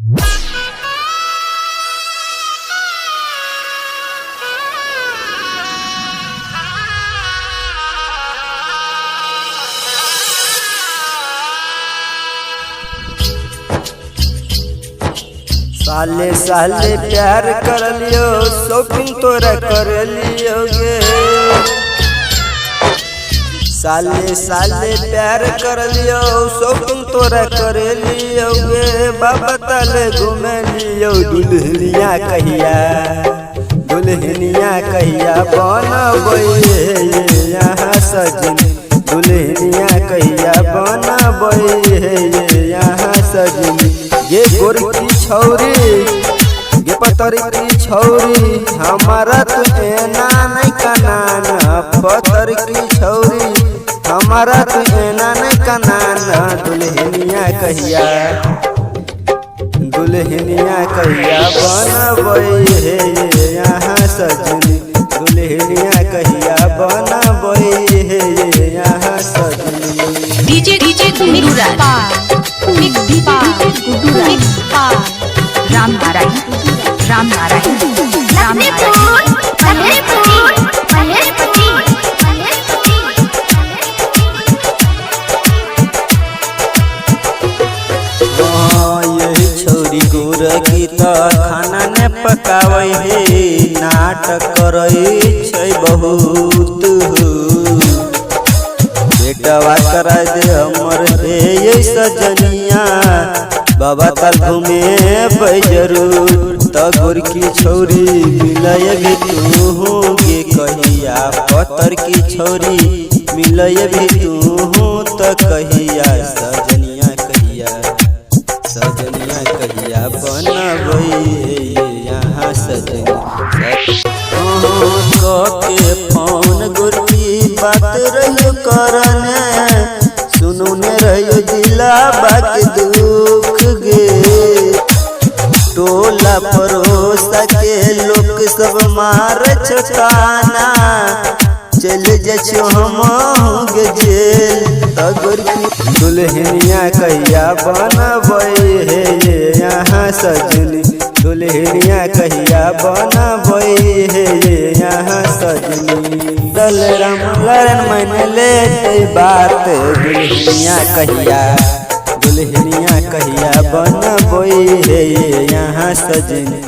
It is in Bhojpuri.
साले साले प्यार कर लियो, शॉपिंग तोरा कर लियो गे। साले साले प्यार कर लियो, शॉपिंग तोरा कर लियो गे। बाबा ताले घूमे लियो, दुल्हनिया कहिया बनबै यहाँ सजनी। दुल्हनिया कहिया बनबै यहाँ सजनी। ये गोरकी छौरी, ये पतरकी छौरी, हमारा तो एना नहीं कनाना। पतरकी छौरी, हमारा तो एना नहीं कनाना। दुल्हनिया कहिया बनबै यहाँ सजनी। दुल्हनिया कहिया बनबै यहाँ सजनी। डीजे राम नारायण यही छौरी गोरकी त खाना ने पकावे हे, नाटक करे छै बहुत। बेटवा करा दे हमर हे ये सजनिया। बाबा ताल घूमे जरूर, त गोरकी छौरी मिलय भी तू गे कहिया। पतर की छौरी मिलय भी तू त कहिया। सजनिया कहिया बनबै यहाँ सजनी। के फोन गोरकी बात रहियो करने, सुनू ने रहियो दिलाबा के दुख गे। टोला परोसा के लोग सब मार छकाना, चल जाछो हम गे जेल। गोरकी दुल्हनिया कहिया बनबै यहाँ सजनी। दुल्हनिया कहिया बनबै यहाँ सजनी। दल राम लड़न मन ले बात, दुल्हनिया कहिया बनबै यहाँ सजनी।